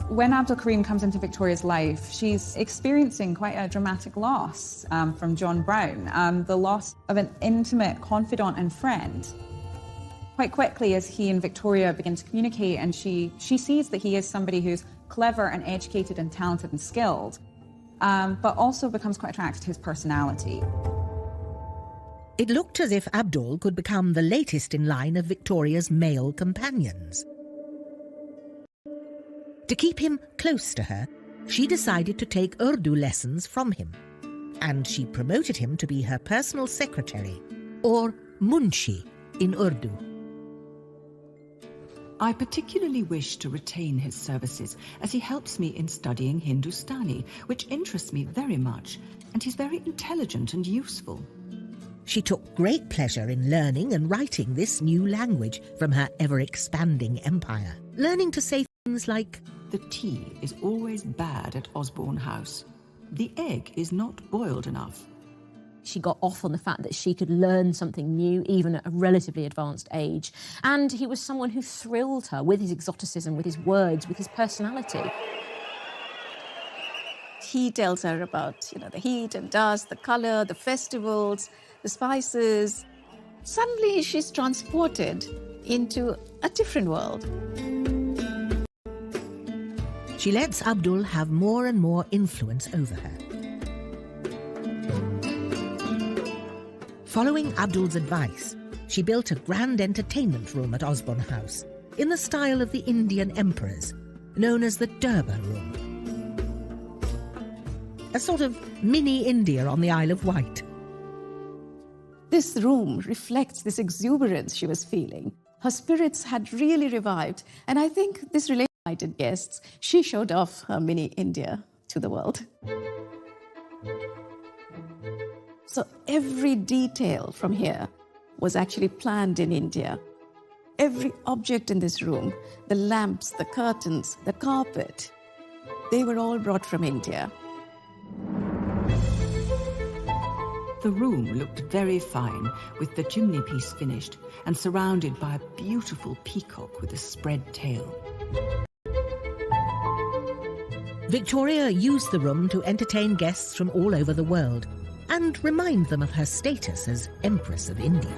When Abdul Karim comes into Victoria's life, she's experiencing quite a dramatic loss from John Brown, the loss of an intimate confidant and friend. Quite quickly, as he and Victoria begin to communicate, and she sees that he is somebody who's clever and educated and talented and skilled, but also becomes quite attracted to his personality. It looked as if Abdul could become the latest in line of Victoria's male companions. To keep him close to her, she decided to take Urdu lessons from him, and she promoted him to be her personal secretary, or munshi in Urdu. I particularly wish to retain his services, as he helps me in studying Hindustani, which interests me very much, and he's very intelligent and useful. She took great pleasure in learning and writing this new language from her ever-expanding empire, learning to say things like, "The tea is always bad at Osborne House. The egg is not boiled enough." She got off on the fact that she could learn something new, even at a relatively advanced age. And he was someone who thrilled her with his exoticism, with his words, with his personality. He tells her about, the heat and dust, the color, the festivals, the spices. Suddenly she's transported into a different world. She lets Abdul have more and more influence over her. Following Abdul's advice, she built a grand entertainment room at Osborne House in the style of the Indian emperors, known as the Durbar Room. A sort of mini India on the Isle of Wight. This room reflects this exuberance she was feeling. Her spirits had really revived, and I think this invited guests, she showed off her mini India to the world. So every detail from here was actually planned in India. Every object in this room, the lamps, the curtains, the carpet, they were all brought from India. The room looked very fine, with the chimney piece finished and surrounded by a beautiful peacock with a spread tail. Victoria used the room to entertain guests from all over the world and remind them of her status as Empress of India.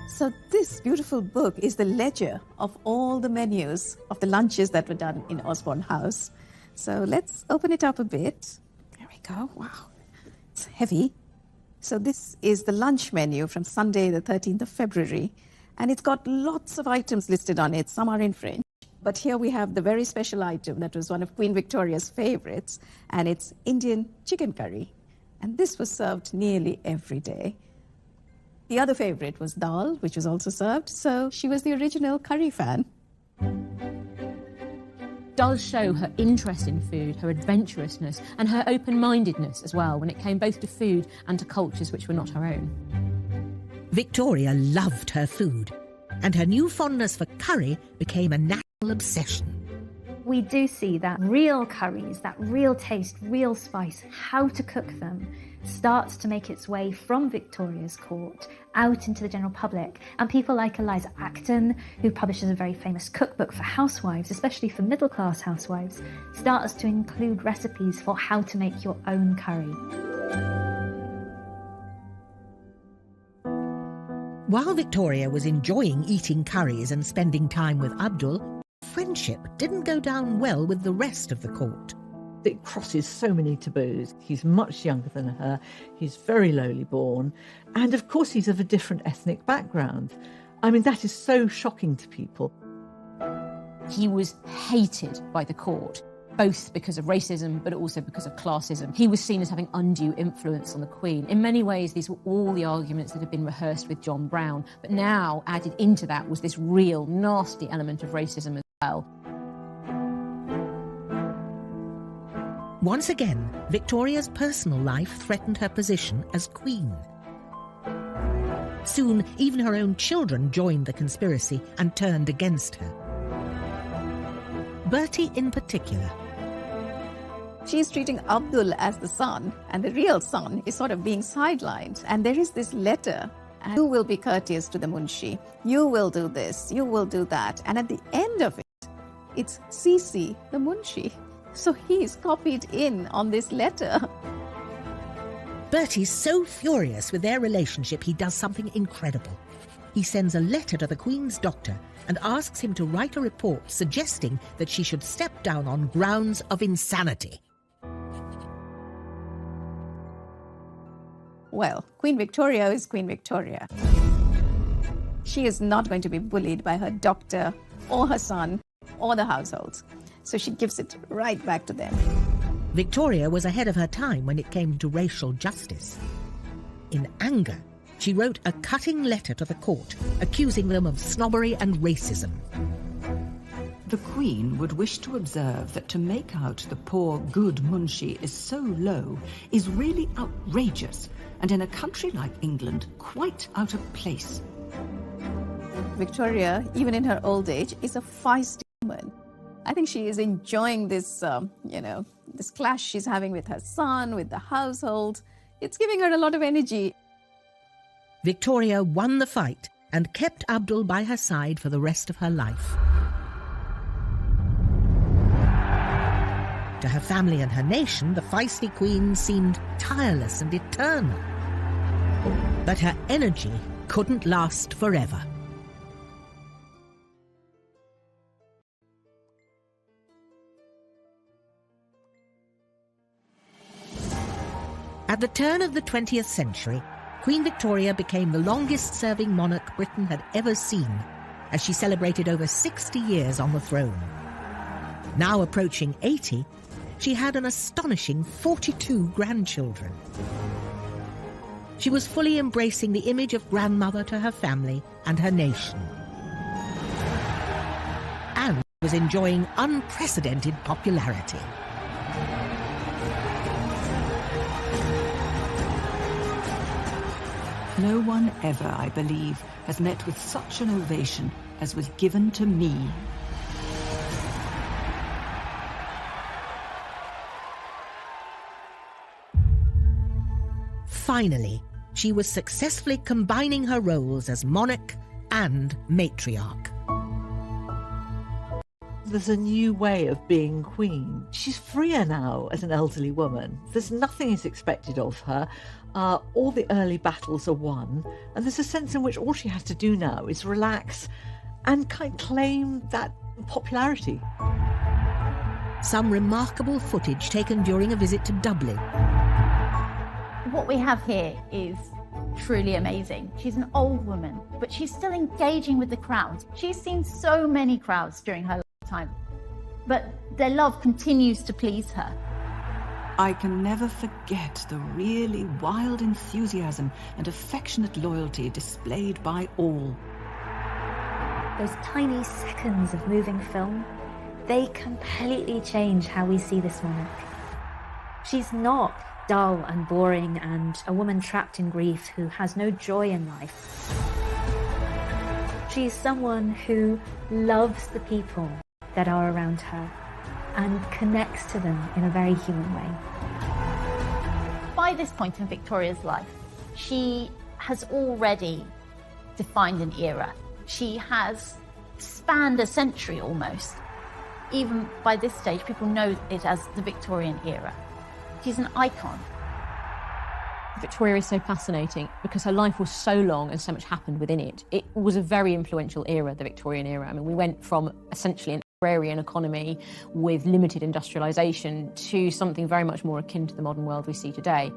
So this beautiful book is the ledger of all the menus of the lunches that were done in Osborne House. So let's open it up a bit. There we go. Wow. It's heavy. So this is the lunch menu from Sunday, the 13th of February. And it's got lots of items listed on it. Some are in French. But here we have the very special item that was one of Queen Victoria's favorites, and it's Indian chicken curry. And this was served nearly every day. The other favorite was dal, which was also served, so she was the original curry fan. Does show her interest in food, her adventurousness, and her open-mindedness as well when it came both to food and to cultures which were not her own. Victoria loved her food, and her new fondness for curry became a national obsession. We do see that real curries, that real taste, real spice, how to cook them, starts to make its way from Victoria's court out into the general public. And people like Eliza Acton, who publishes a very famous cookbook for housewives, especially for middle-class housewives, starts to include recipes for how to make your own curry. While Victoria was enjoying eating curries and spending time with Abdul, friendship didn't go down well with the rest of the court. It crosses so many taboos. He's much younger than her, he's very lowly born, and of course he's of a different ethnic background. I mean, that is so shocking to people. He was hated by the court, both because of racism, but also because of classism. He was seen as having undue influence on the Queen. In many ways, these were all the arguments that had been rehearsed with John Brown, but now added into that was this real nasty element of racism as well. Once again, Victoria's personal life threatened her position as Queen. Soon, even her own children joined the conspiracy and turned against her. Bertie in particular. She's treating Abdul as the son, and the real son is sort of being sidelined. And there is this letter, and you will be courteous to the Munshi, you will do this, you will do that. And at the end of it, it's Sisi, the Munshi. So he's copied in on this letter. Bertie's so furious with their relationship, he does something incredible. He sends a letter to the Queen's doctor and asks him to write a report suggesting that she should step down on grounds of insanity. Well, Queen Victoria is Queen Victoria. She is not going to be bullied by her doctor or her son or the household. So she gives it right back to them. Victoria was ahead of her time when it came to racial justice. In anger, she wrote a cutting letter to the court, accusing them of snobbery and racism. The Queen would wish to observe that to make out the poor, good Munshi is so low is really outrageous, and in a country like England, quite out of place. Victoria, even in her old age, is a feisty woman. I think she is enjoying this, this clash she's having with her son, with the household. It's giving her a lot of energy. Victoria won the fight and kept Abdul by her side for the rest of her life. To her family and her nation, the feisty Queen seemed tireless and eternal. But her energy couldn't last forever. At the turn of the 20th century, Queen Victoria became the longest-serving monarch Britain had ever seen, as she celebrated over 60 years on the throne. Now approaching 80, she had an astonishing 42 grandchildren. She was fully embracing the image of grandmother to her family and her nation, and was enjoying unprecedented popularity. No one ever, I believe, has met with such an ovation as was given to me. Finally, she was successfully combining her roles as monarch and matriarch. There's a new way of being queen. She's freer now as an elderly woman. There's nothing is expected of her. All the early battles are won, and there's a sense in which all she has to do now is relax and kind of claim that popularity. Some remarkable footage taken during a visit to Dublin. What we have here is truly amazing. She's an old woman, but she's still engaging with the crowds. She's seen so many crowds during her lifetime, but their love continues to please her. I can never forget the really wild enthusiasm and affectionate loyalty displayed by all. Those tiny seconds of moving film, they completely change how we see this monarch. She's not dull and boring and a woman trapped in grief who has no joy in life. She's someone who loves the people that are around her and connects to them in a very human way. By this point in Victoria's life, she has already defined an era. She has spanned a century almost. Even by this stage, people know it as the Victorian era. She's an icon. Victoria is so fascinating because her life was so long and so much happened within it. It was a very influential era, the Victorian era. I mean, we went from essentially an agrarian economy with limited industrialisation to something very much more akin to the modern world we see today.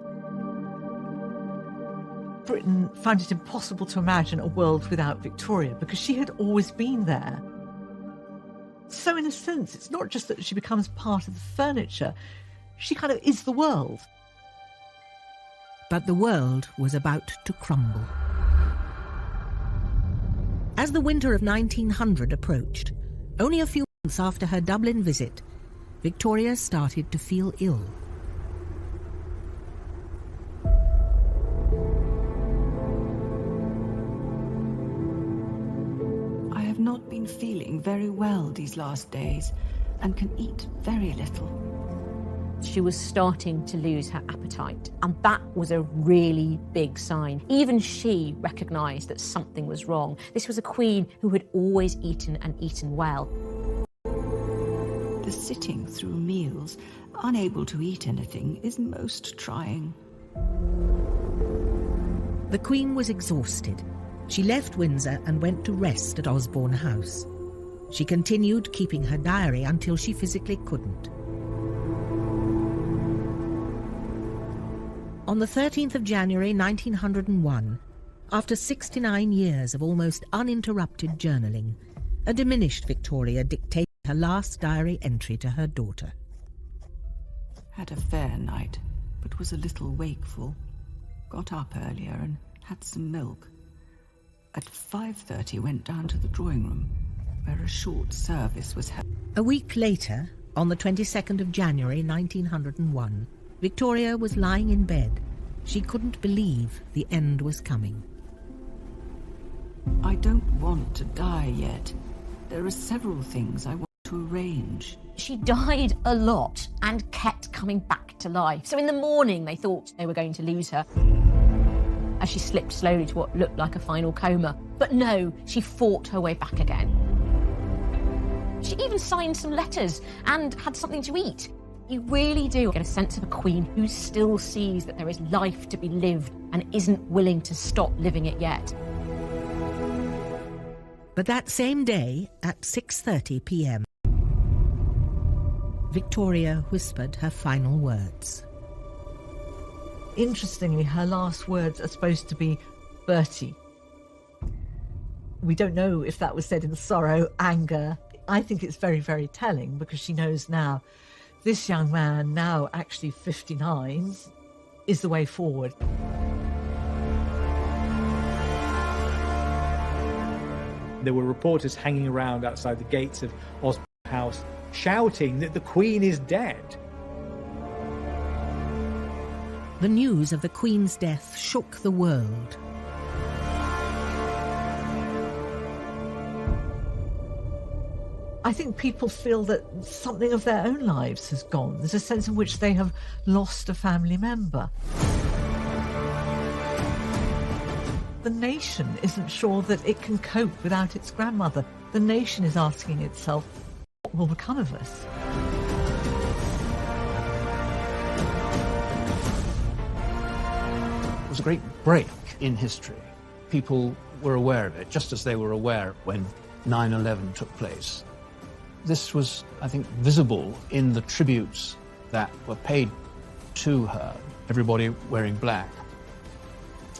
Britain found it impossible to imagine a world without Victoria because she had always been there. So in a sense, it's not just that she becomes part of the furniture, she kind of is the world. But the world was about to crumble. As the winter of 1900 approached, only a few months after her Dublin visit, Victoria started to feel ill. I have not been feeling very well these last days and can eat very little. She was starting to lose her appetite, and that was a really big sign. Even she recognised that something was wrong. This was a queen who had always eaten and eaten well. The sitting through meals, unable to eat anything, is most trying. The Queen was exhausted. She left Windsor and went to rest at Osborne House. She continued keeping her diary until she physically couldn't. On the 13th of January 1901, after 69 years of almost uninterrupted journaling, a diminished Victoria dictated her last diary entry to her daughter. Had a fair night, but was a little wakeful. Got up earlier and had some milk. At 5:30 went down to the drawing room, where a short service was held. A week later, on the 22nd of January 1901, Victoria was lying in bed. She couldn't believe the end was coming. I don't want to die yet. There are several things I want to arrange. She died a lot and kept coming back to life. So in the morning they thought they were going to lose her as she slipped slowly to what looked like a final coma. But no, she fought her way back again. She even signed some letters and had something to eat. You really do get a sense of a queen who still sees that there is life to be lived and isn't willing to stop living it yet. But that same day, at 6:30 p.m, Victoria whispered her final words. Interestingly, her last words are supposed to be Bertie. We don't know if that was said in sorrow, anger. I think it's very, very telling because she knows now this young man, now actually 59, is the way forward. There were reporters hanging around outside the gates of Osborne House shouting that the Queen is dead. The news of the Queen's death shook the world. I think people feel that something of their own lives has gone. There's a sense in which they have lost a family member. The nation isn't sure that it can cope without its grandmother. The nation is asking itself, what will become of us? It was a great break in history. People were aware of it, just as they were aware when 9/11 took place. This was, I think, visible in the tributes that were paid to her. Everybody wearing black.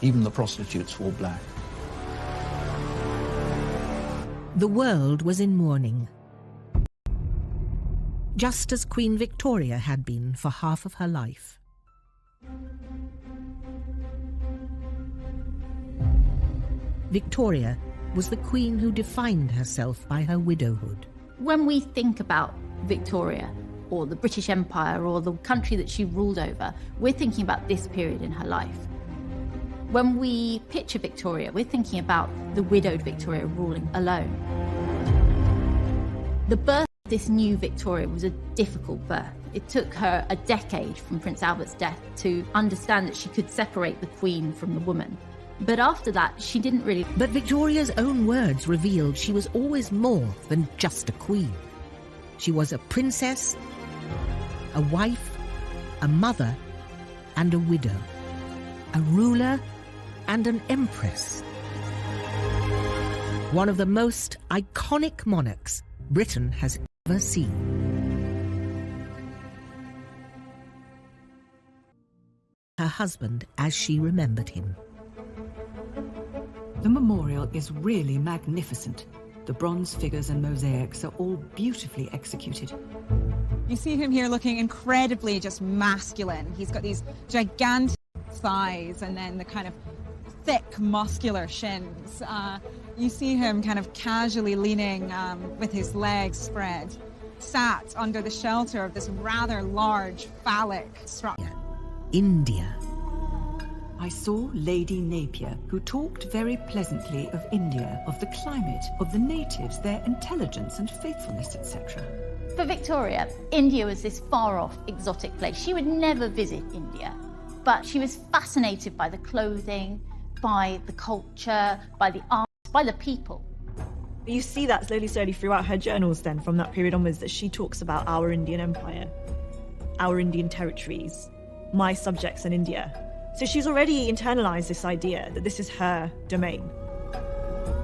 Even the prostitutes wore black. The world was in mourning, just as Queen Victoria had been for half of her life. Victoria was the queen who defined herself by her widowhood. When we think about Victoria, or the British Empire, or the country that she ruled over, we're thinking about this period in her life. When we picture Victoria, we're thinking about the widowed Victoria ruling alone. The birth of this new Victoria was a difficult birth. It took her a decade from Prince Albert's death to understand that she could separate the Queen from the woman. But after that, she didn't really... But Victoria's own words revealed she was always more than just a queen. She was a princess, a wife, a mother, and a widow. A ruler and an empress. One of the most iconic monarchs Britain has ever seen. Her husband as she remembered him. The memorial is really magnificent. The bronze figures and mosaics are all beautifully executed. You see him here looking incredibly just masculine. He's got these gigantic thighs and then the kind of thick, muscular shins. You see him kind of casually leaning with his legs spread, sat under the shelter of this rather large phallic structure. India. I saw Lady Napier, who talked very pleasantly of India, of the climate, of the natives, their intelligence and faithfulness, etc. For Victoria, India was this far-off, exotic place. She would never visit India, but she was fascinated by the clothing, by the culture, by the art, by the people. You see that slowly throughout her journals then, from that period onwards, that she talks about our Indian empire, our Indian territories, my subjects in India. So she's already internalized this idea that this is her domain.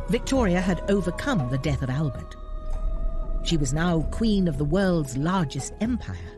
Victoria had overcome the death of Albert. She was now queen of the world's largest empire.